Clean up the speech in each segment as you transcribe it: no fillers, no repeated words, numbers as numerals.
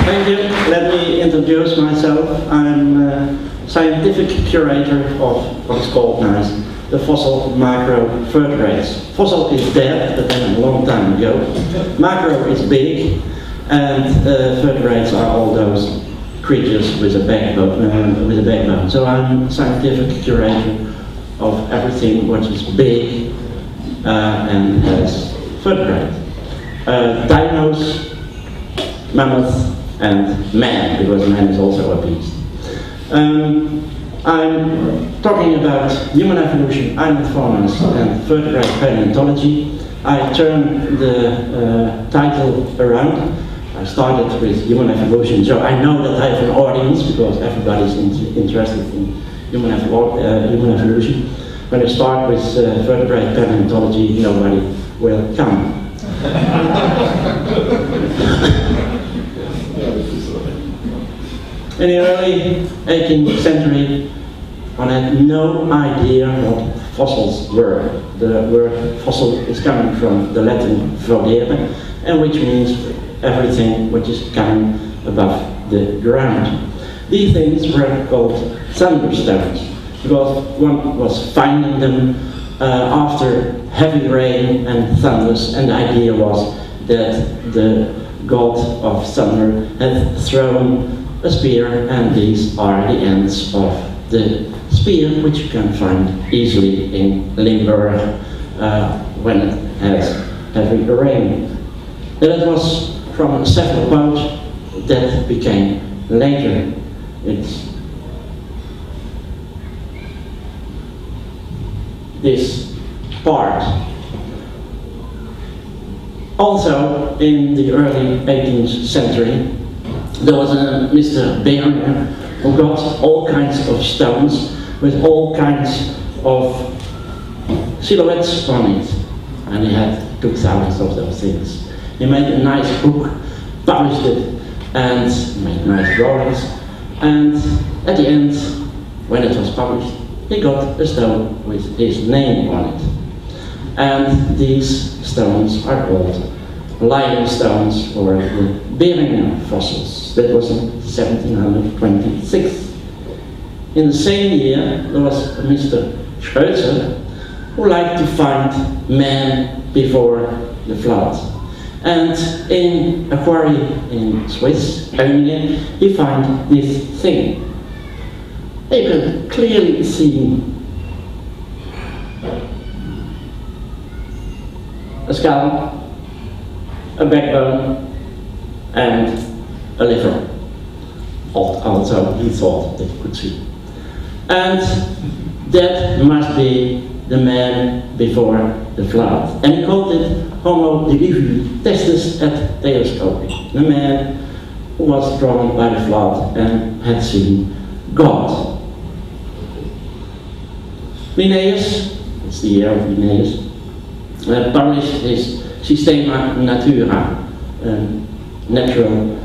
Thank you. Let me introduce myself. I'm a scientific curator of what's called now the fossil microvertebrates. Fossil is dead, but then a long time ago. Macro is big, and vertebrates are all those creatures with a backbone. So I'm a scientific curator of everything which is big and has vertebrae. Dinos, mammoth, and man, because man is also a beast. I'm talking about human evolution, island and vertebrate paleontology. I turn the title around. I started with human evolution, so I know that I have an audience because everybody's interested in human evolution. When I start with vertebrate paleontology, nobody will come. In the early 18th century, one had no idea what fossils were. The word fossil is coming from the Latin vodere, and which means everything which is coming above the ground. These things were called thunderstones, because one was finding them after heavy rain and thunders, and the idea was that the god of thunder had thrown a spear, and these are the ends of the spear, which you can find easily in Limburg when it has heavy rain. And it was from a cephalopod that became later. It's this part. Also, in the early 18th century, there was a Mr. Berg who got all kinds of stones with all kinds of silhouettes on it, and he had 2,000 of those things. He made a nice book, published it, and made nice drawings, and at the end, when it was published, he got a stone with his name on it. And these stones are called Leiden stones, or the Berg fossils. That was in 1726. In the same year, there was a Mr. Schröter who liked to find man before the flood. And in a quarry in Swiss, only, he found this thing. You could clearly see a skull, a backbone, and a liver. Also, he thought that he could see. And that must be the man before the flood. And he called it Homo diluvi testis et theoscopi, the man who was drawn by the flood and had seen God. Linnaeus, it's the year of Linnaeus, published his Systema Natura,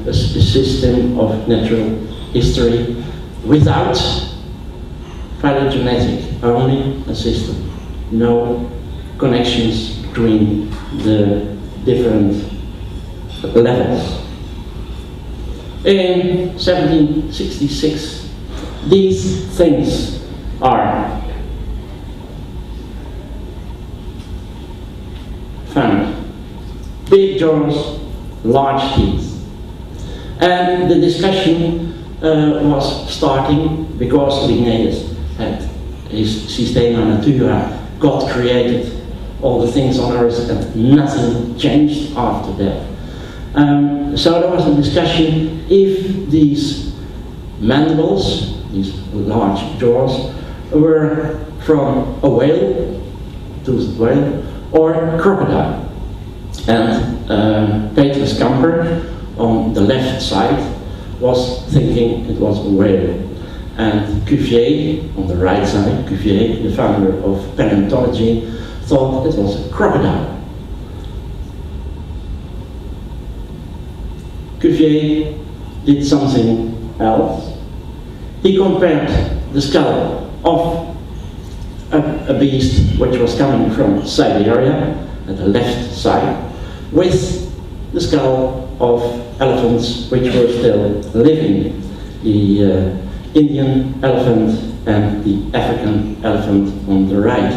a system of natural history without phylogenetic, only a system, no connections between the different levels. In 1766, these things are found. Big jaws, large teeth. And the discussion was starting because Linnaeus had his Systema Natura. God created all the things on earth and nothing changed after that. So there was a discussion if these mandibles, these large jaws, were from a whale, toothed whale, or crocodile. And Petrus Camper on the left side was thinking it was a whale. And Cuvier on the right side, Cuvier, the founder of paleontology, thought it was a crocodile. Cuvier did something else. He compared the skull of a beast which was coming from Siberia, at the left side, with the skull of elephants which were still living. The Indian elephant and the African elephant on the right.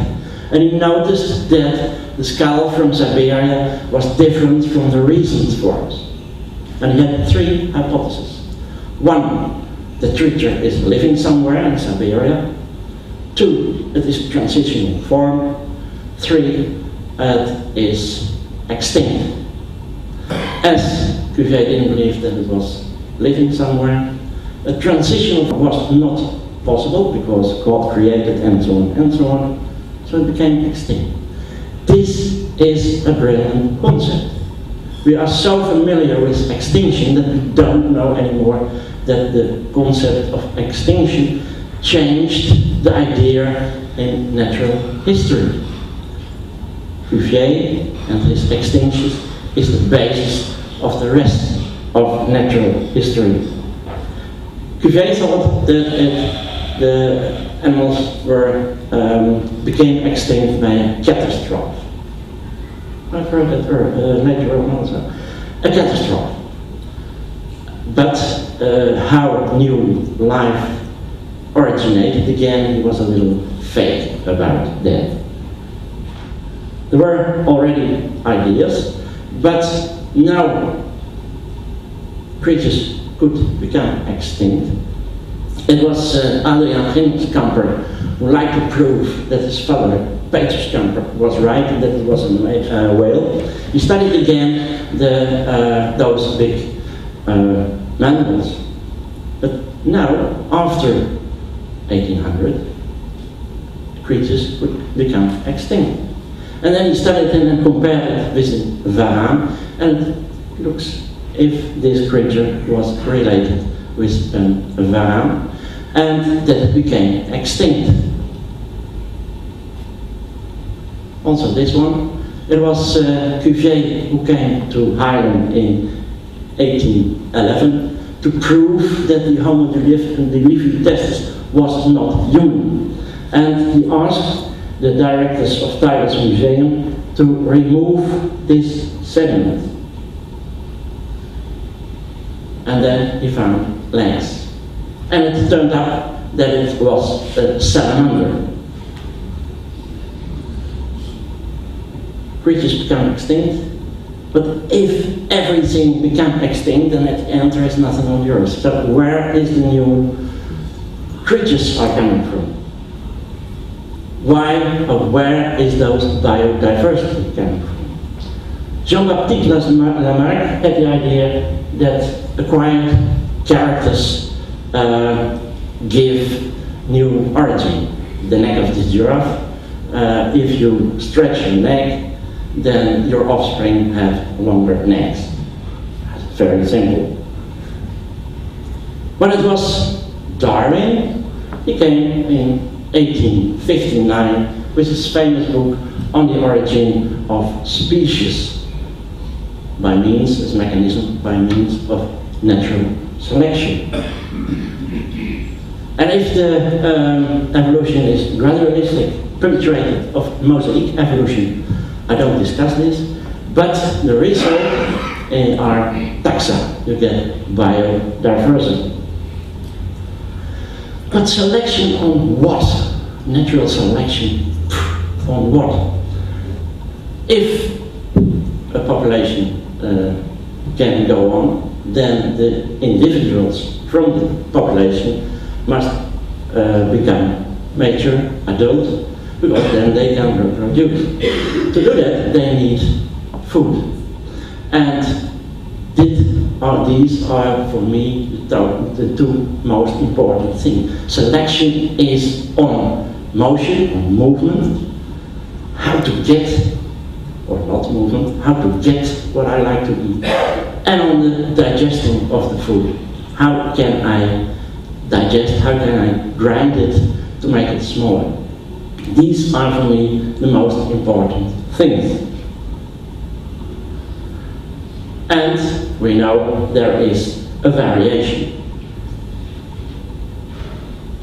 And he noticed that the skull from Siberia was different from the recent forms. And he had three hypotheses. One, the creature is living somewhere in Siberia. Two, it is transitional form. Three, it is extinct. As Cuvier didn't believe that it was living somewhere, a transitional was not possible because God created and so on and so on, so it became extinct. This is a brilliant concept. We are so familiar with extinction that we don't know anymore that the concept of extinction changed the idea in natural history. Cuvier and his extinctions is the basis of the rest of natural history. Cuvier thought that the animals became extinct by a catastrophe. I've heard that later on also. A catastrophe. But how new life originated again, he was a little vague about that. There were already ideas, but now creatures could become extinct. It was Adriaan Ginskamper who liked to prove that his father, Peter Skamper, was right and that it was a whale. He studied again those big mammals. But now, after 1800, creatures could become extinct. And then he studied them and compared it with a varaan, and looks if this creature was related with a varaan, and that it became extinct. Also this one, it was Cuvier who came to Haarlem in 1811 to prove that the Homo delivites was not human. And he asked the directors of Tyler's Museum to remove this sediment. And then he found legs. And it turned out that it was a salamander. Creatures become extinct, but if everything becomes extinct, then at the end there is nothing on the earth. So where is the new creatures are coming from? Why or where is those biodiversity coming from? Jean-Baptiste Lamarck had the idea that acquired characters give new origin. The neck of the giraffe, if you stretch your neck, then your offspring have longer necks. Very simple. When it was Darwin, he came in 1859 with his famous book on the origin of species by means, as mechanism, by means of natural selection. And if the evolution is gradualistic, punctuated of mosaic evolution, I don't discuss this, but the result are taxa. You get biodiversity. But selection on what? Natural selection on what? If a population can go on, then the individuals from the population must become mature, adult, because then they can reproduce. To do that, they need food. And these are, for me, the two most important things. Selection is on motion, on movement, how to get, or not movement, how to get what I like to eat, and on the digesting of the food. How can I digest, how can I grind it to make it smaller? These are for me the most important things. And we know there is a variation.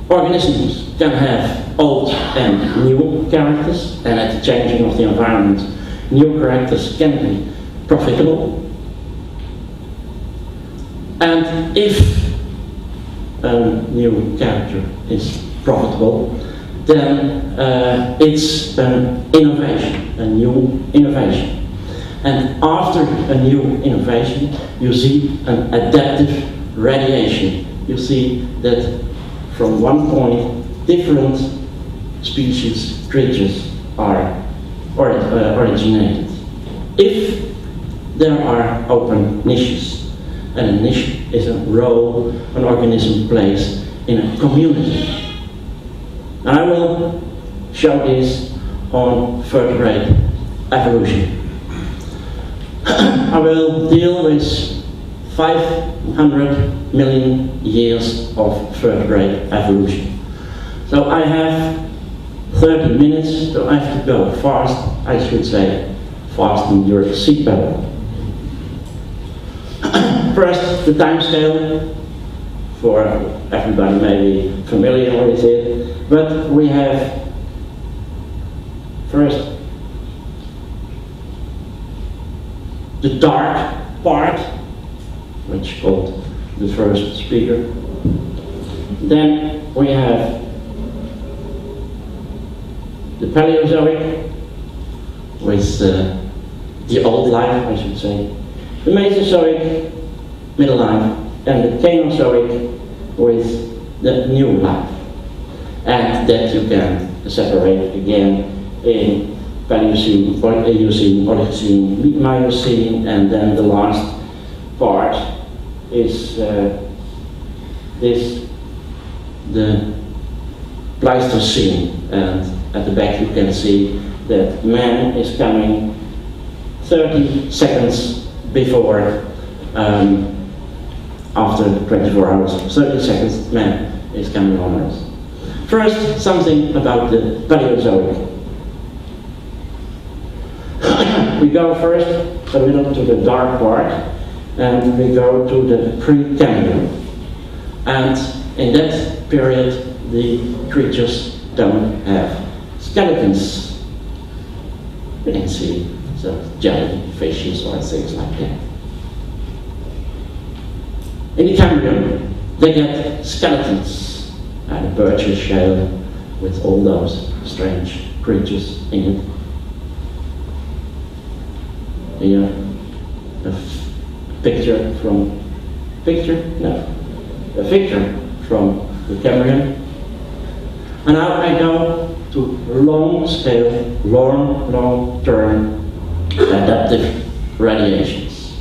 Organisms can have old and new characters, and at the changing of the environment, new characters can be profitable. And if a new character is profitable, then it's an innovation, a new innovation. And after a new innovation, you see an adaptive radiation. You see that from one point, different species, creatures are originated. If there are open niches, and a niche is a role an organism plays in a community. And I will show this on vertebrate evolution. I will deal with 500 million years of vertebrate evolution. So I have 30 minutes, so I have to go fast. I should say, fasten your seatbelt. First, the time scale. For everybody may be familiar with it, but we have first the dark part, which is called the first speaker. Then we have the Paleozoic, with the old life, I should say, the Mesozoic, middle life, and the Cainozoic with the new life. And that you can separate again in Paleocene, Eocene, Oligocene, Miocene, and then the last part is the Pleistocene. And at the back you can see that man is coming 30 seconds before, after 24 hours, 30 seconds, man is coming on Earth. First, something about the Paleozoic. We go first a little to the dark part, and we go to the Precambrian. And in that period, the creatures don't have skeletons. You can see some jellyfishes or things like that. In the Cambrian, they get skeletons, and a birchen shell with all those strange creatures in it. Here, a picture from the Cambrian. And now I go to long scale, long-term adaptive radiations.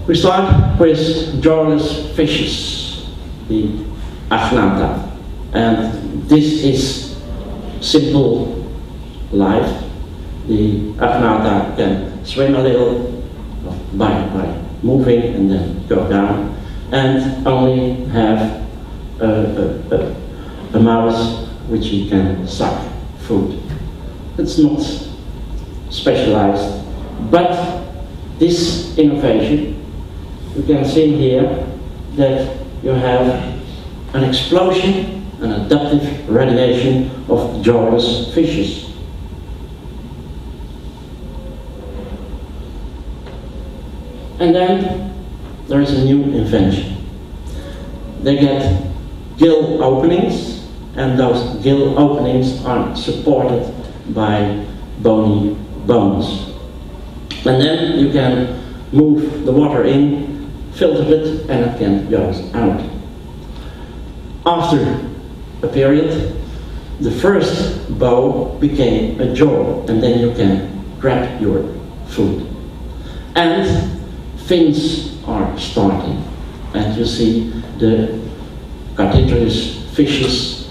We start with jawless fishes, the Agnatha, and this is simple life. The Agnatha can swim a little by moving and then go down, and only have a mouth which he can suck food. It's not specialized, but this innovation, you can see here that you have an explosion, an adaptive radiation of jawless fishes. And then there is a new invention. They get gill openings, and those gill openings are supported by bony bones. And then you can move the water in, filter it, and it can go out. After a period, the first bow became a jaw, and then you can grab your food. And fins are starting, and you see the Cartilaginous fishes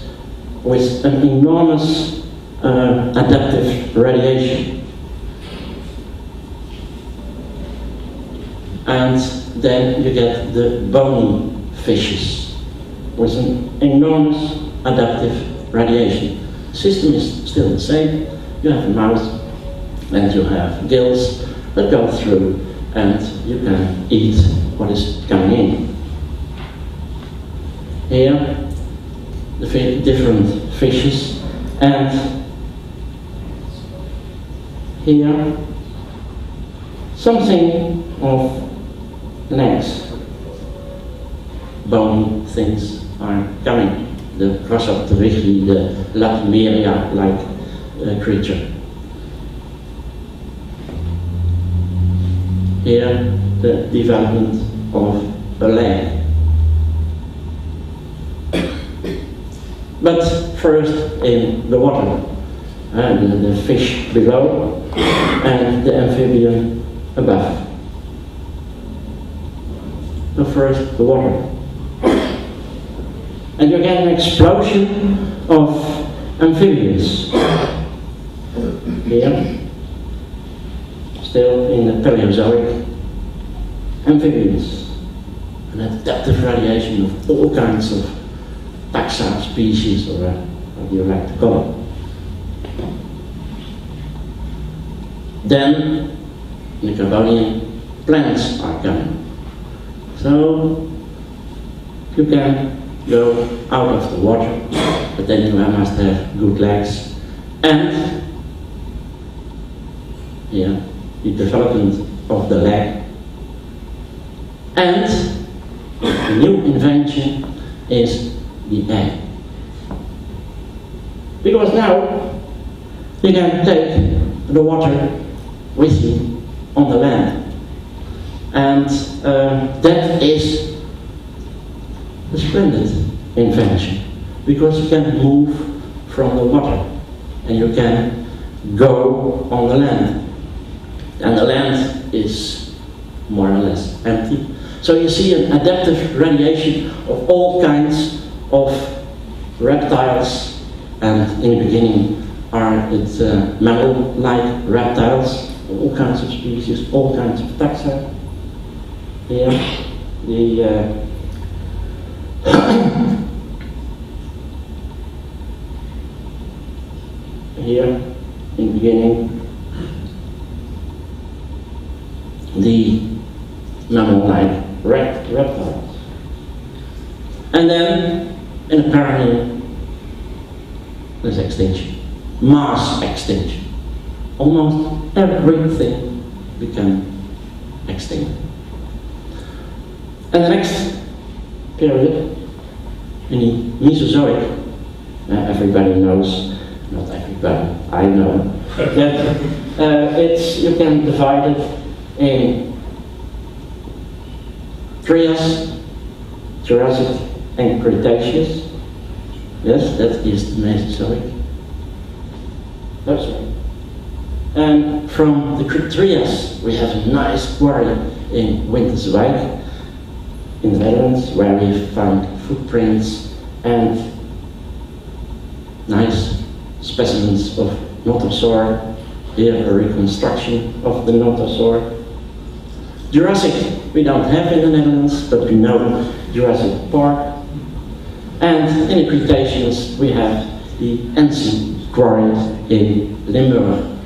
with an enormous adaptive radiation. And then you get the bony fishes with an enormous adaptive radiation. The system is still the same. You have a mouth and you have gills that go through, and you can eat what is coming in. Here, the different fishes, and here, something of legs. Bony things are coming. The Crossopterygii, the Latimeria-like creature. Here, the development of a leg. But first in the water, and the fish below and the amphibian above. So first the water. And you get an explosion of amphibians. Here, still in the Paleozoic, amphibians. An adaptive radiation of all kinds of taxa, species, or what you like to call it. Then the Carbonian plants are coming. So you can go out of the water, but then you must have good legs. And here, the development of the leg. And the new invention is the egg. Because now you can take the water with you on the land. And that is a splendid invention, because you can move from the water and you can go on the land. And the land is more or less empty. So you see an adaptive radiation of all kinds of reptiles, and in the beginning are it mammal-like reptiles, all kinds of species, all kinds of taxa. Here, here in the beginning, the mammal-like reptiles. And then, in a parallel, there's extinction. Mass extinction. Almost everything became extinct. And the next period, in the Mesozoic, everybody knows, not everybody, I know, that you can divide it in Trias, Jurassic, and Cretaceous. Yes, that is the Mesozoic. That's right. And from the Trias, we have a nice quarry in Winterswijk, in the Netherlands, where we found footprints and nice specimens of Notosaur. Here, a reconstruction of the Notosaur. Jurassic, we don't have in the Netherlands, but we know Jurassic Park. And in the Cretaceous, we have the Ensen quarry in Limburg.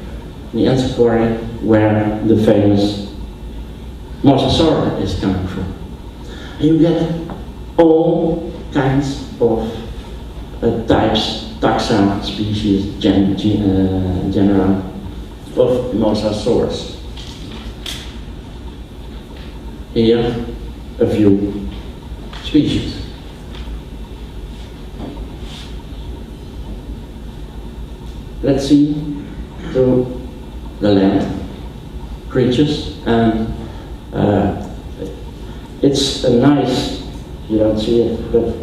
The Ensen quarry, where the famous Mosasaur is coming from. And you get all kinds of types, taxa, species, genera of Mosasaurs. Here, a few species. Let's see through the land creatures, and it's a nice, you don't see it, but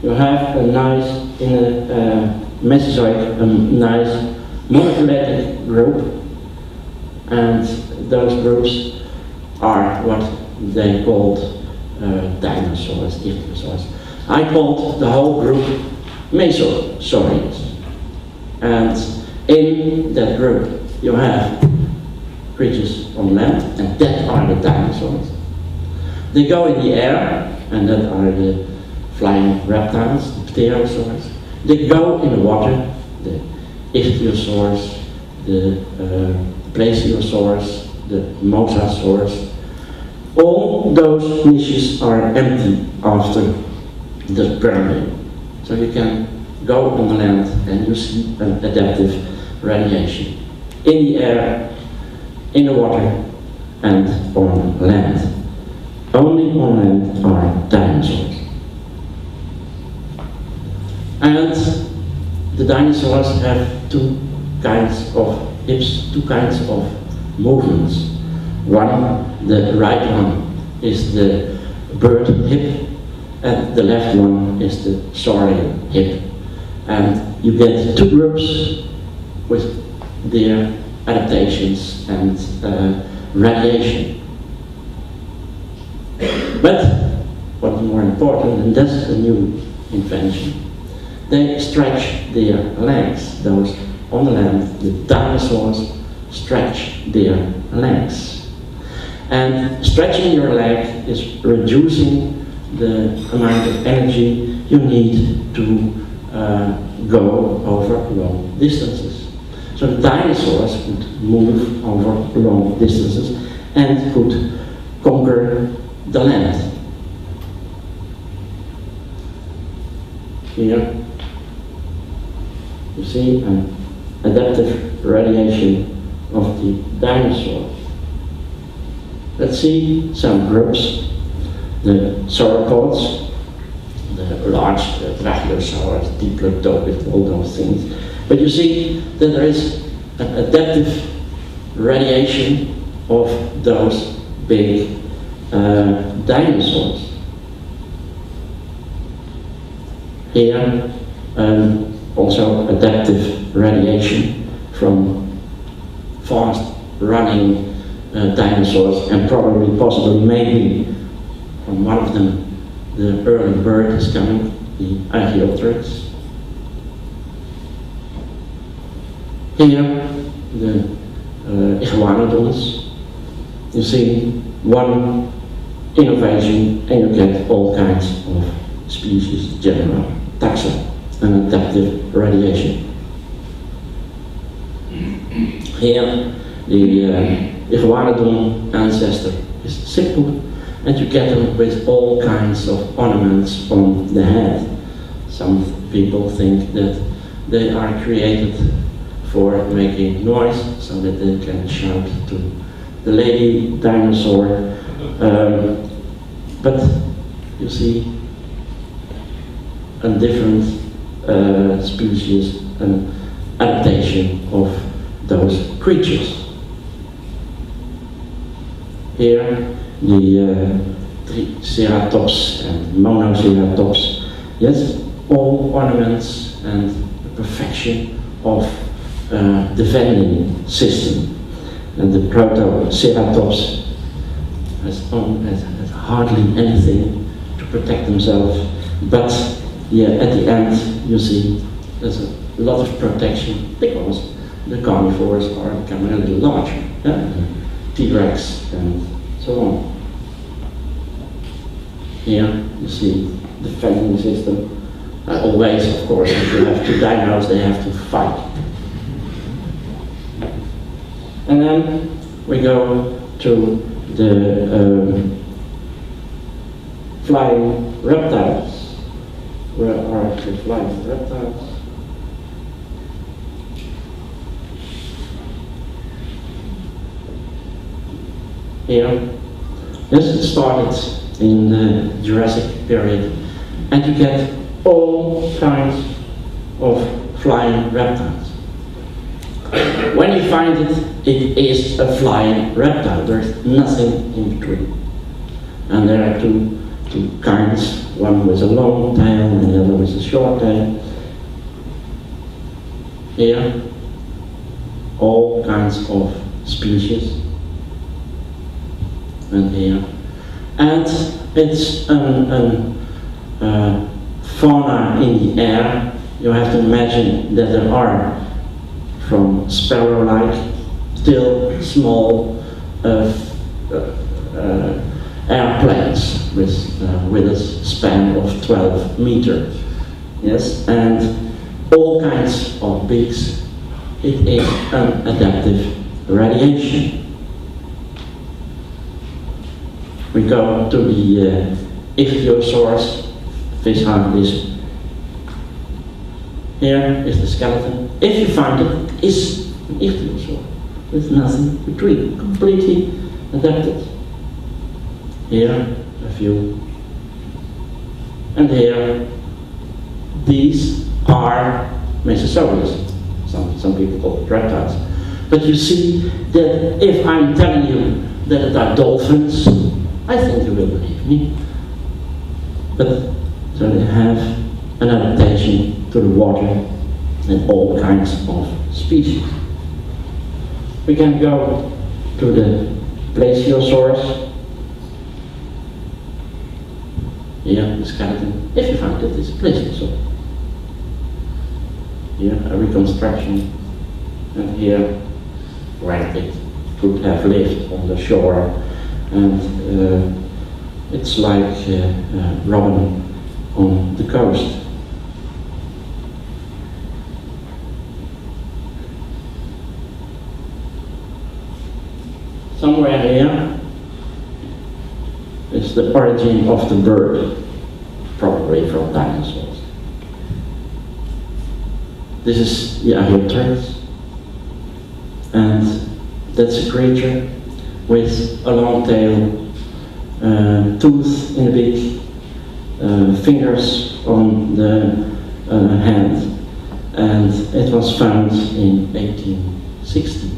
you have a nice, in a Mesozoic, a nice monophyletic group, and those groups are what they called dinosaurs, ichthyosaurs. I called the whole group Mesosaurians. And in that group you have creatures on land, and that are the dinosaurs. They go in the air, and that are the flying reptiles, the pterosaurs. They go in the water, the ichthyosaurs, the plesiosaurs, the mosasaurs. All those niches are empty after the Permian. So you can go on the land and you see an adaptive radiation. In the air, in the water and on land. Only on land are dinosaurs. And the dinosaurs have two kinds of hips, two kinds of movements. One, the right one, is the bird hip, and the left one is the saurian hip. And you get two groups with their adaptations and radiation. But what's more important, and that's a new invention, they stretch their legs. Those on the land, the dinosaurs stretch their legs. And stretching your leg is reducing the amount of energy you need to go over long distances. So the dinosaurs could move over long distances and could conquer the land. Here you see an adaptive radiation of the dinosaur. Let's see some groups. The sauropods, the large brachiosaurs, diplodocus, all those things. But you see that there is an adaptive radiation of those big dinosaurs. Here also adaptive radiation from fast running dinosaurs, and probably, possibly, maybe from one of them the early bird is coming, the Archaeopteryx. Here the iguanodons. You see one innovation and you get all kinds of species, genera, taxa, and adaptive radiation. Here the iguanodon ancestor is simple, and you get them with all kinds of ornaments on the head. Some people think that they are created for making noise so that they can shout to the lady dinosaur. But you see a different species, an adaptation of those creatures. Here the Triceratops and Monoceratops, yes, all ornaments and the perfection of the vending system. And the Protoceratops has hardly anything to protect themselves, but yeah, at the end you see there's a lot of protection because the carnivores are becoming a little larger, yeah? T-Rex and so on. Here you see the fencing system. Always, of course, if you have two dinos, they have to fight. And then we go to the flying reptiles. Where are the flying reptiles? Here. This started in the Jurassic period, and you get all kinds of flying reptiles. When you find it, it is a flying reptile. There's nothing in between. And there are two kinds, one with a long tail and the other with a short tail. Here, all kinds of species. And here. And it's fauna in the air. You have to imagine that there are, from sparrow-like, still small airplanes with a span of 12 meters. Yes, and all kinds of beaks. It is an adaptive radiation. We go to the ichthyosaurs, fish this. Here is the skeleton. If you find it, it's an ichthyosaur. with nothing between, completely adapted. Here, a few. And here, these are Mesosaurus. Some people call it reptiles. But you see that if I'm telling you that it are dolphins, I think you will believe me. But so they have an adaptation to the water and all kinds of species. We can go to the Plesiosaurus. Here, the skeleton, if you find it, it's a Plesiosaurus. Here, a reconstruction, and here, where it could have lived on the shore, and it's like robin on the coast. Somewhere here is the origin of the bird, probably from dinosaurs. This is the Archaeopteryx, and that's a creature with a long tail, tooth in the beak, fingers on the hand, and it was found in 1860.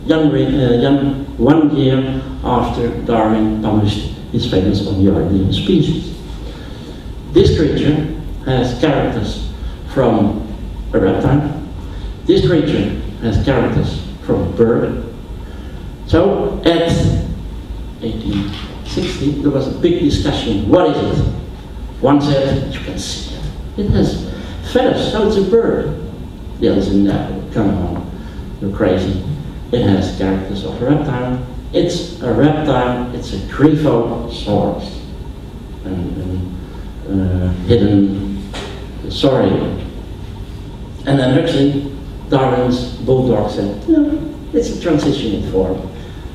Young 1 year after Darwin published his famous On the Origin of Species. This creature has characters from a reptile. This creature has characters from a bird. So at 1860 there was a big discussion. What is it? One said, you can see it. It has feathers, so it's a bird. The other said, no, come on, you're crazy. It has characters of a reptile. It's a reptile, it's a Griffosaurus. Hidden saurian. And then actually, Darwin's bulldog said, no, it's a transitioning form.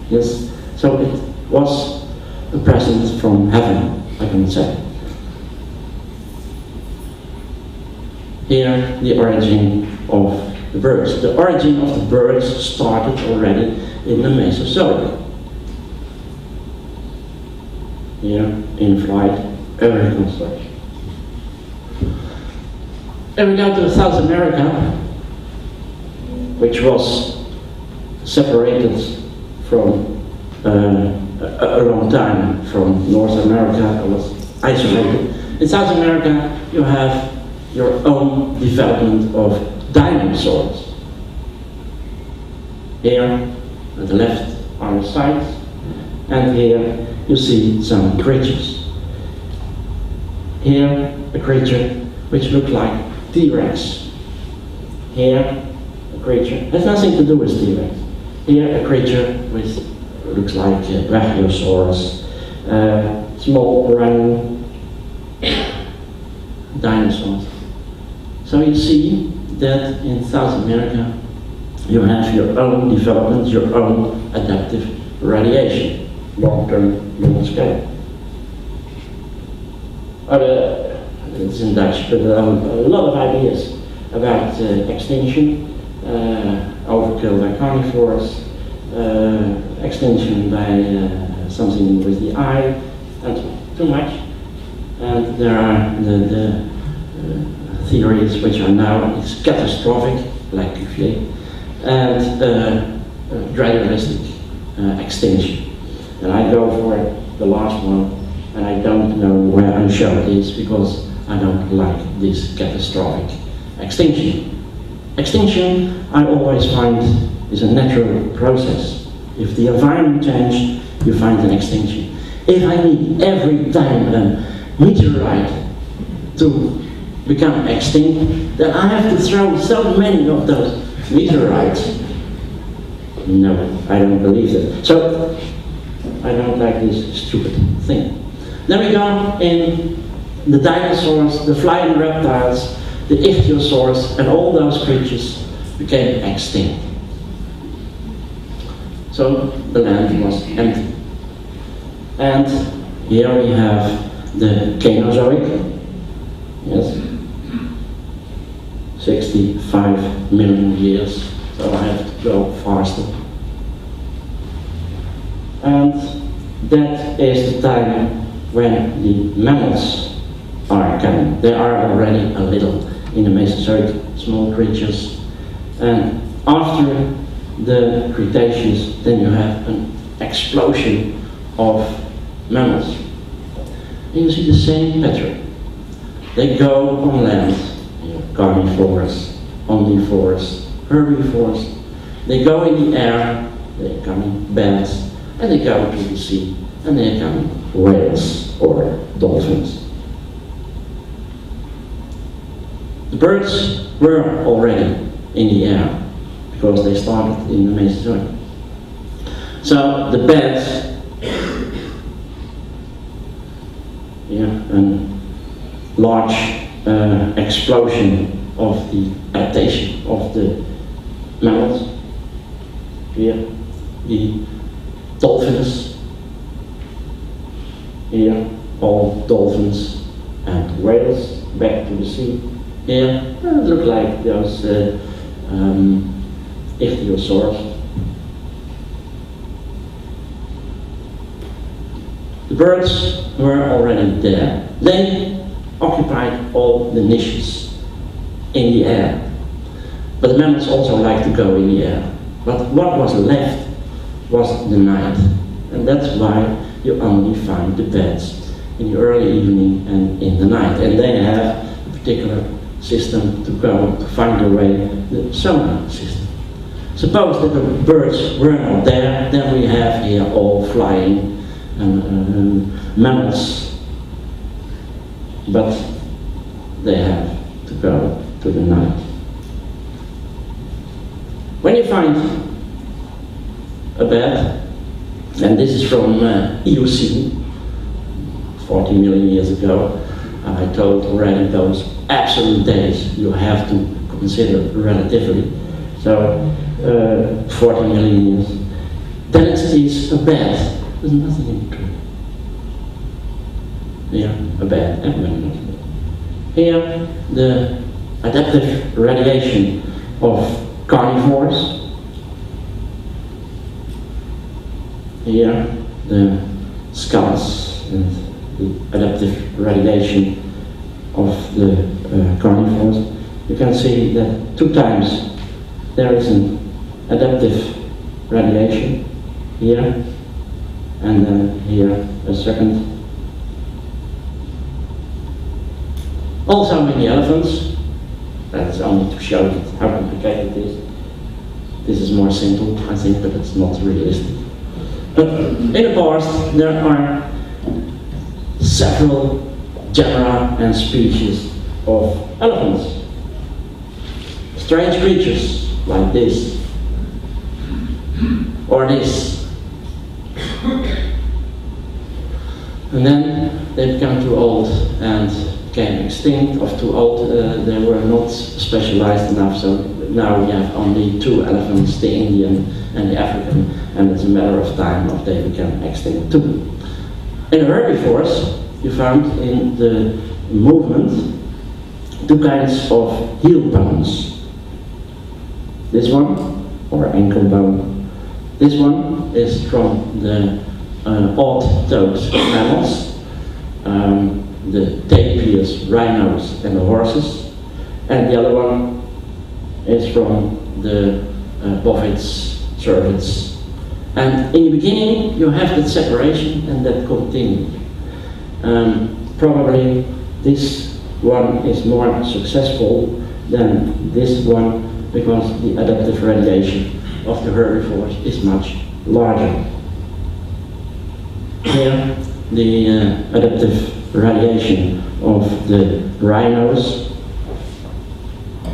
Yes, so it was a present from heaven, I can say. Here, the origin of the birds. The origin of the birds started already in the Mesozoic. Here, in flight, a reconstruction. And we go to South America, which was separated from a long time from North America. It was isolated. In South America, you have your own development of dinosaurs. Here, at the left are the sides, and here you see some creatures. Here, a creature which looks like T-Rex. Here, a creature has nothing to do with T-Rex. Here, a creature which looks like Brachiosaurus, small running dinosaurs. So you see that in South America you have your own development, your own adaptive radiation, long-term human scale. It's in Dutch, but a lot of ideas about extinction, overkill by carnivores, extinction by something with the eye, and too much. And there are the theories which are now it's catastrophic, like Cuvier, and gradualistic extinction. And I go for the last one, and I don't know where I show this because I don't like this catastrophic extinction. Extinction, I always find, is a natural process. If the environment changes, you find an extinction. If I need every time a meteorite to become extinct, then I have to throw so many of those meteorites. No, I don't believe that. So, I don't like this stupid thing. Then we go in the dinosaurs, the flying reptiles, the ichthyosaurs, and all those creatures became extinct. So the land was empty. And here we have the Cainozoic. Yes. 65 million years. So I have to go faster. and that is the time when the mammals are coming. They are already a little in the Mesozoic, small creatures, and after the Cretaceous, then you have an explosion of mammals. And you see the same pattern. They go on land, carnivores, omnivores, herbivores. They go in the air, they come in beds, and they go to the sea, and they come whales or dolphins. The birds were already in the air because they started in the Mesozoic. So the beds, a large explosion of the adaptation of the mammals. Here, the dolphins. Here, all dolphins and whales back to the sea. Here, look like those ichthyosaurs. The birds were already there. They occupied all the niches in the air. But the mammals also like to go in the air. But what was left was the night. And that's why you only find the beds in the early evening and in the night. And they have a particular system to go to find their way, the sonar system. Suppose that the birds were not there, then we have here all flying mammals, but they have to go to the night. When you find a bed, and this is from Eocene, 40 million years ago, I told already those absolute days you have to consider relatively, so 40 million years, then it is a bed. There's nothing in between. Here, a bed, and here, the adaptive radiation of carnivores. Here, the skulls and the adaptive radiation of the carnivores. You can see that 2 times there is an adaptive radiation here, and then here a second. Also in the elephants, that's only to show how complicated it is. This is more simple, I think, but it's not realistic. But in the past, there are several genera and species of elephants. Strange creatures like this, or this. And then they became too old and became extinct, or too old, they were not specialized enough, so now we have only 2 elephants, the Indian and the African, and it's a matter of time if they become extinct too. In herbivores, you found in the movement 2 kinds of heel bones. This one, or ankle bone. This one is from the odd-toed mammals, the tapirs, rhinos, and the horses, and the other one is from the bovids, cervids. And in the beginning, you have that separation, and that continues. Probably this one is more successful than this one because the adaptive radiation of the herbivores is much larger. Here, the adaptive radiation of the rhinos.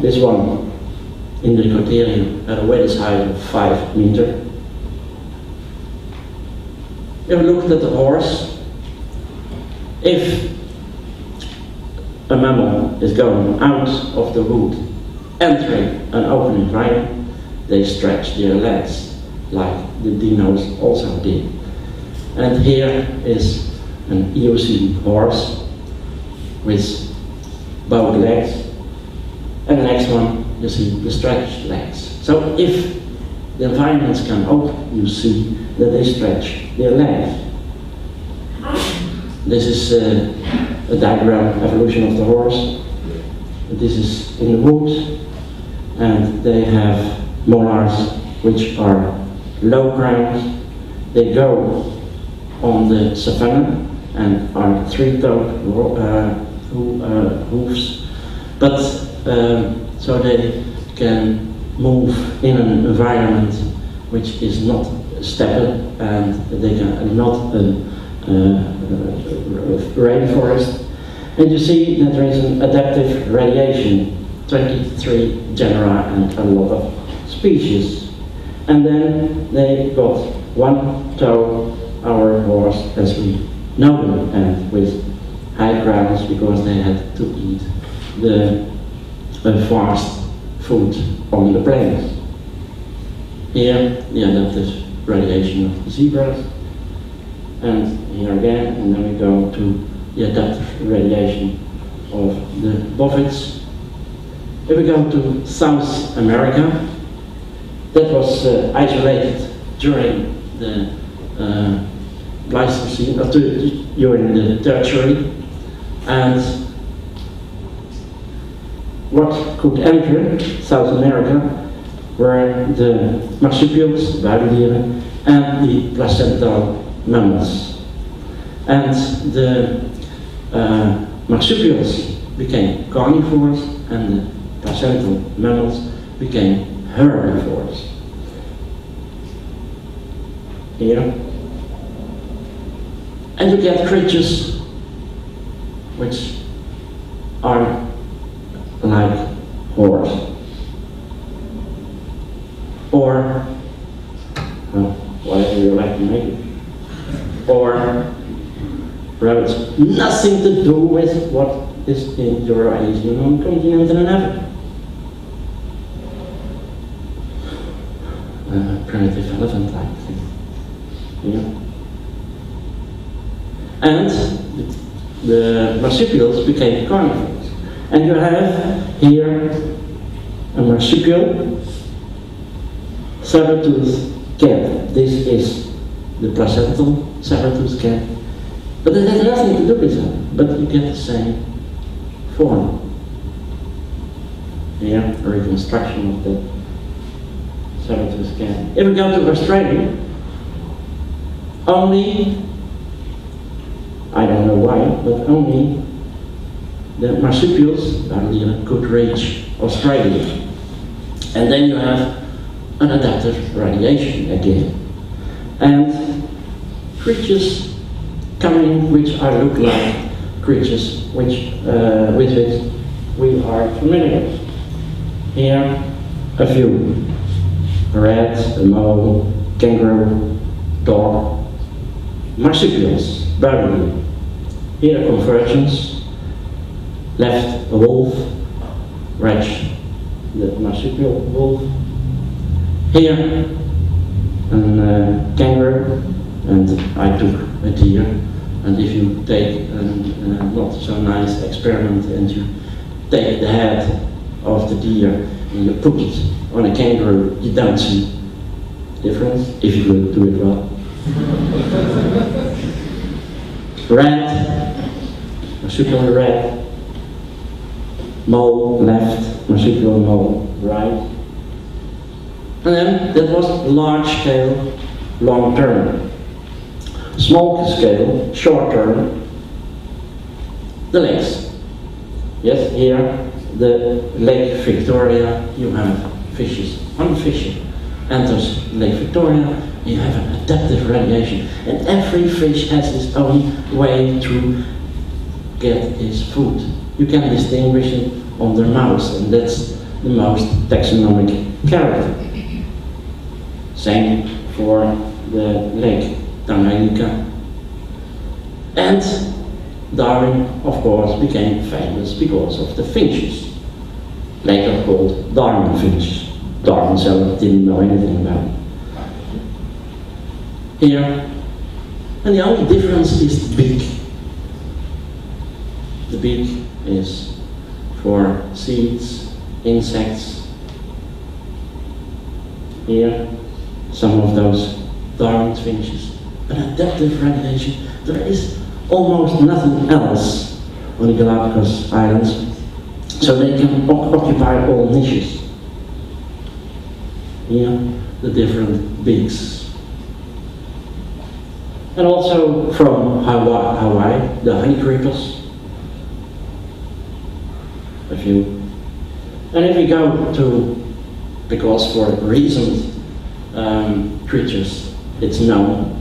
This one in the Criterium at a wettest height of 5 meters. If we looked at the horse, if a mammal is going out of the wood, entering an open environment, they stretch their legs like the dinos also did. And here is an Eocene horse with bowed legs, and the next one you see the stretched legs. So if the environments come out, you see that they stretch their legs. This is a diagram, evolution of the horse. This is in the woods, and they have molars which are low ground. They go on the savanna and are three-toed hooves, but so they can move in an environment which is not steppe, and they can not rainforest. And you see that there is an adaptive radiation, 23 genera and a lot of species. And then they got one toe, our horse as we know them, and with high grounds because they had to eat the fast food on the plains. Here, the adaptive radiation of the zebras, and here again, and then we go to the adaptive radiation of the bovids. If we go to South America, that was isolated during the Pleistocene, during the Tertiary, and what could enter South America were the marsupials, buideldieren, and the placental mammals. And the marsupials became carnivores, and the placental mammals became herbivores. Here. And you get creatures which are like horse, or whatever you like to make it, or rabbits. Nothing to do with what is in Eurasian continent and Africa. Primitive elephant-like thing. Yeah. And the marsupials became carnivores. And you have here a marsupial saber-toothed cat. This is the placental saber-toothed cat. But it has nothing to do with that. But you get the same form. Here, a reconstruction of the saber-toothed cat. If we go to Australia, only, I don't know why, but only the marsupials could reach Australia. And then you have an adaptive radiation again. And creatures coming which look like creatures which, with which we are familiar. Here, a few. A rat, a mole, kangaroo, dog, marsupials, buideldieren. Here a convergence, left a wolf, right the marsupial wolf. Here a kangaroo, and I took a deer. And if you take a not so nice experiment and you take the head of the deer and you put it on a kangaroo, you don't see difference if you will do it well. Rat, marsupial rat, mole left, marsupial mole right. And then that was large scale, long term. Small scale, short term, the lakes. Yes, here, the Lake Victoria, you have fishes. One fish enters Lake Victoria, you have an adaptive radiation, and every fish has its own way to get its food. You can distinguish it on their mouths, and that's the most taxonomic character. Same for the lake Tanganyika. And Darwin, of course, became famous because of the finches, later called Darwin finches. Darwin himself didn't know anything about it. Here, and the only difference is the beak. The beak is for seeds, insects, Here, some of those diamond finches. An adaptive radiation. There is almost nothing else on the Galapagos Islands, so they can occupy all niches. Here, the different beaks. And also from Hawaii, the honey creepers. A few. And if we go to, because for recent creatures it's known,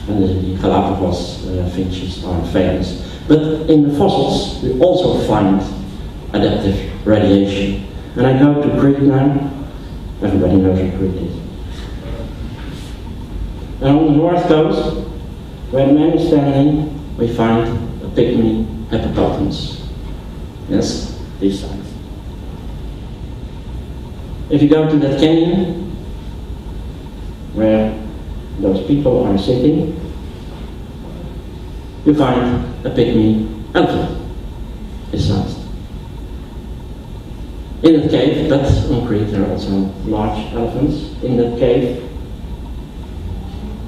and the Galapagos finches are famous. But in the fossils we also find adaptive radiation. And I go to Crete now. Everybody knows what Crete is. And on the north coast, where the man is standing, we find a pygmy hippopotamus. Yes, this side. If you go to that canyon, where those people are sitting, you find a pygmy elephant, this size. In that cave, but on Crete there are also large elephants. In that cave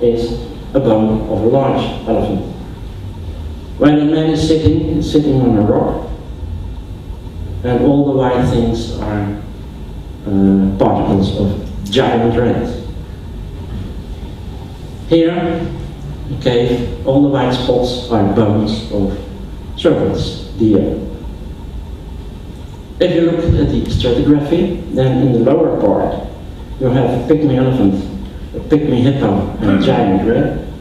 is a bone of a large elephant. Where the man is sitting on a rock, and all the white things are particles of giant red. Here, the cave, all the white spots are bones of serpents, deer. If you look at the stratigraphy, then in the lower part you have a pygmy elephant, a pygmy hippo, and a giant red.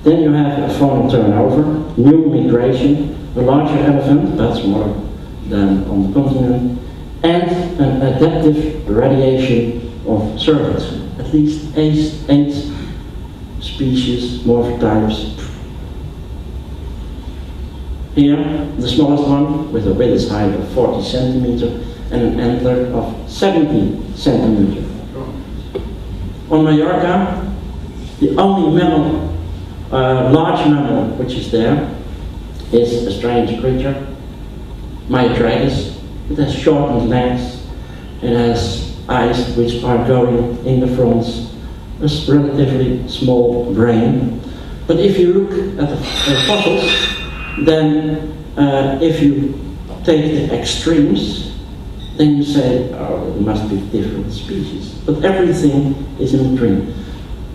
Then you have a faunal turnover, new migration, a larger elephant, but smaller than on the continent, and an adaptive radiation of serpents. At least eight species, morphotypes. Here, the smallest one with a width height of 40 centimeters and an antler of 70 centimeters. On Mallorca, the only mammal, large mammal which is there is a strange creature, Naturalis. It has shortened legs, it has eyes which are going in the fronts, a relatively small brain. But if you look at the fossils, then if you take the extremes, then you say, oh, there must be different species. But everything is in between.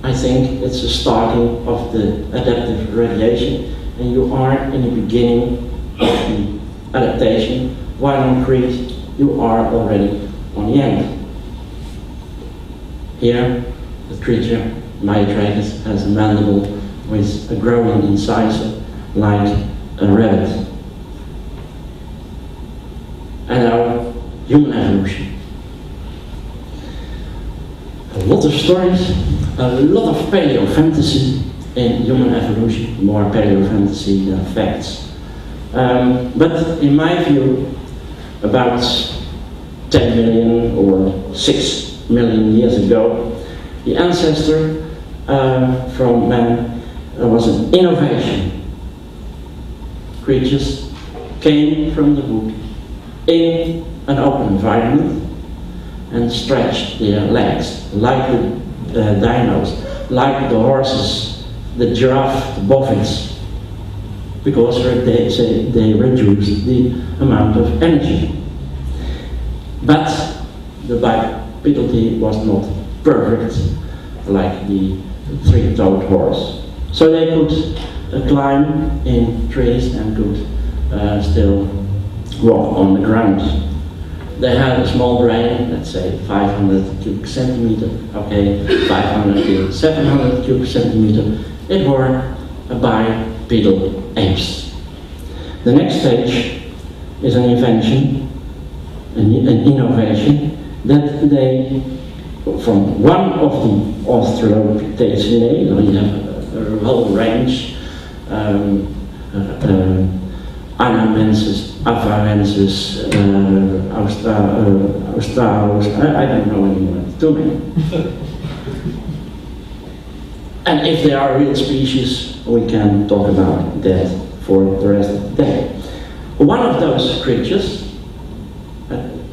I think it's a starting of the adaptive radiation, and you are in the beginning of the adaptation, while on Crete you are already on the end. Here, the creature, Naturalis, has a mandible with a growing incisor like a rabbit. And now, human evolution. A lot of stories, a lot of paleo-fantasy in human evolution, more paleo-fantasy than facts. But in my view, about 10 million or 6 million years ago, the ancestor from man was an innovation. Creatures came from the wood in an open environment and stretched their legs like the dinos, like the horses, the giraffe, the bovines, because they reduced the amount of energy. But the bipedality was not perfect, like the three-toed horse. So they could climb in trees and could still walk on the ground. They had a small brain, let's say 500 cubic centimeter, okay, 500 to 700 cubic centimeter. It were bipedal apes. The next stage is an invention, an innovation, that they, from one of the Australopithecinae, we have a whole range, Anamensis, Afarensis, Australis, I don't know anymore, too many. And if they are real species, we can talk about that for the rest of the day. One of those creatures,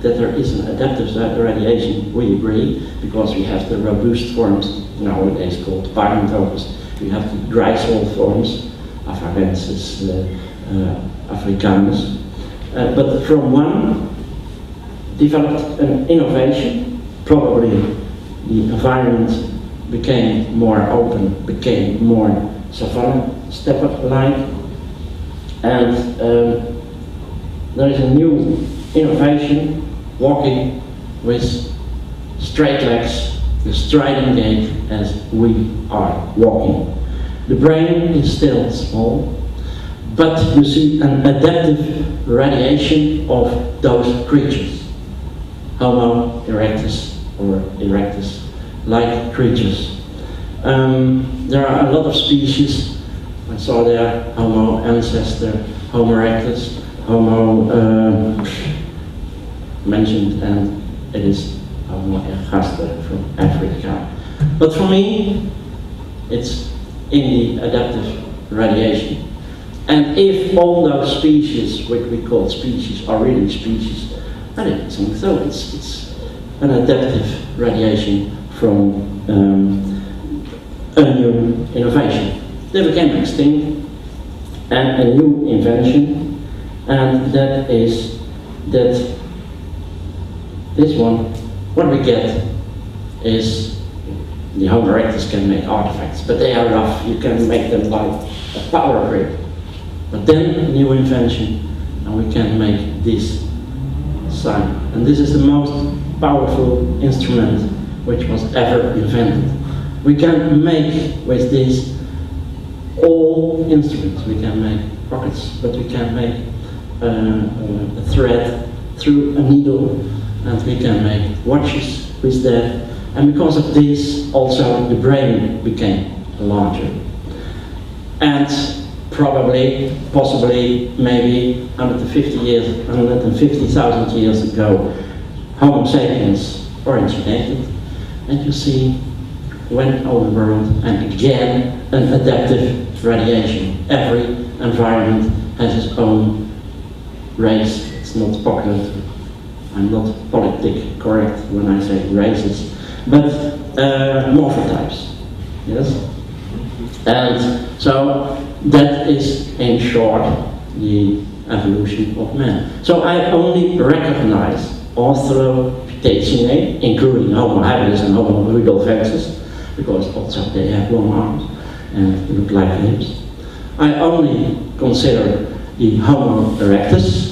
that there is an adaptive radiation, we agree, because we have the robust forms nowadays called Even-Zohars. We have the dry soil forms, Afarensis, Africanus. But from one developed an innovation, probably the environment became more open, became more savanna steppe-like, and there is a new innovation, walking with straight legs, the striding gait as we are walking. The brain is still small, but you see an adaptive radiation of those creatures. Homo erectus or erectus-like creatures. There are a lot of species. I saw there Homo ancestor, Homo erectus, Homo mentioned, and it is Homo ergaster from Africa. But for me, it's in the adaptive radiation. And if all those species, which we call species, are really species, I don't think so. It's an adaptive radiation from a new innovation. They became extinct, and a new invention, and that is that this one, what we get is the Homo erectus can make artifacts, but they are rough. You can make them like a power grid. But then a new invention, and we can make this sign. And this is the most powerful instrument which was ever invented. We can make with this all instruments. We can make rockets, but we can make a thread through a needle, and we can make watches with that. And because of this, also the brain became larger. And probably, possibly, maybe 150,000 years ago, Homo sapiens originated, and you see, went over the world, and again, an adaptive radiation. Every environment has its own race. It's not popular. I'm not politically correct when I say races, but morphotypes. Yes, and so that is, in short, the evolution of man. So I only recognize Australopithecinae, including Homo habilis and Homo rudolfensis, because also they have long arms and look like limbs. I only consider the Homo erectus,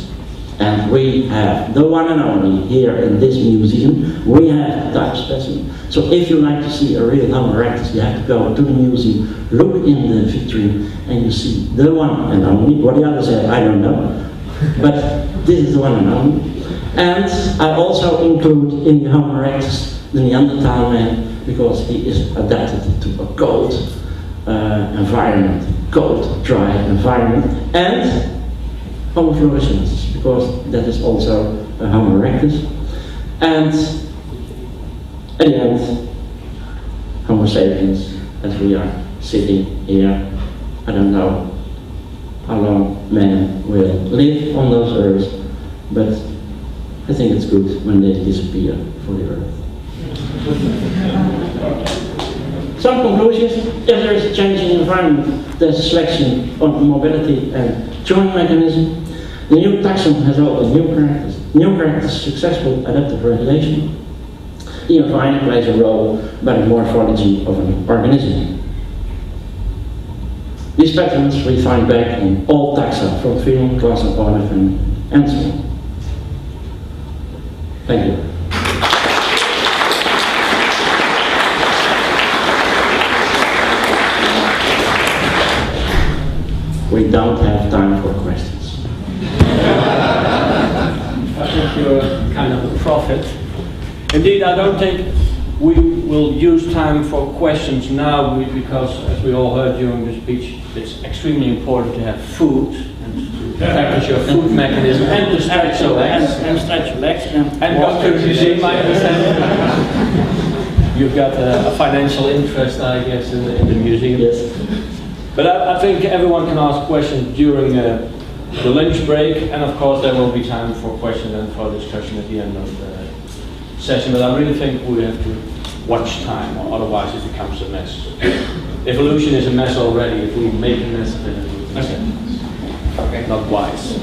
and we have the one and only here in this museum. We have a type specimen. So if you like to see a real Homo erectus, you have to go to the museum, look in the vitrine, and you see the one and only. What the others have, I don't know. But this is the one and only. And I also include in the Homo erectus the Neanderthal man, because he is adapted to a cold environment, cold, dry environment, and Homo floresiensis, because that is also a Homo erectus. And at the end, Homo sapiens, as we are sitting here, I don't know how long man will live on those earths, but I think it's good when they disappear for the earth. Some conclusions: if there is a change in the environment, there's a selection on mobility and joint mechanism. The new taxon has opened new characters. New characters, successful adaptive radiation. The environment plays a role by the morphology of an organism. These patterns we find back in all taxa, from film, class of Olive, and so on. Thank you. We don't have time for questions. I think you're kind of a prophet. Indeed, I don't think we will use time for questions now, because, as we all heard during the speech, it's extremely important to have food and to practice your food mechanism and to stretch your legs. And stretch your legs. And go to the museum, I understand. You've got a financial interest, I guess, in the museum. Yes. But I think everyone can ask questions during the lunch break, and of course there will be time for questions and for discussion at the end of the session. But I really think we have to watch time, or otherwise it becomes a mess. Evolution is a mess already. If we make a mess, then it will be not wise.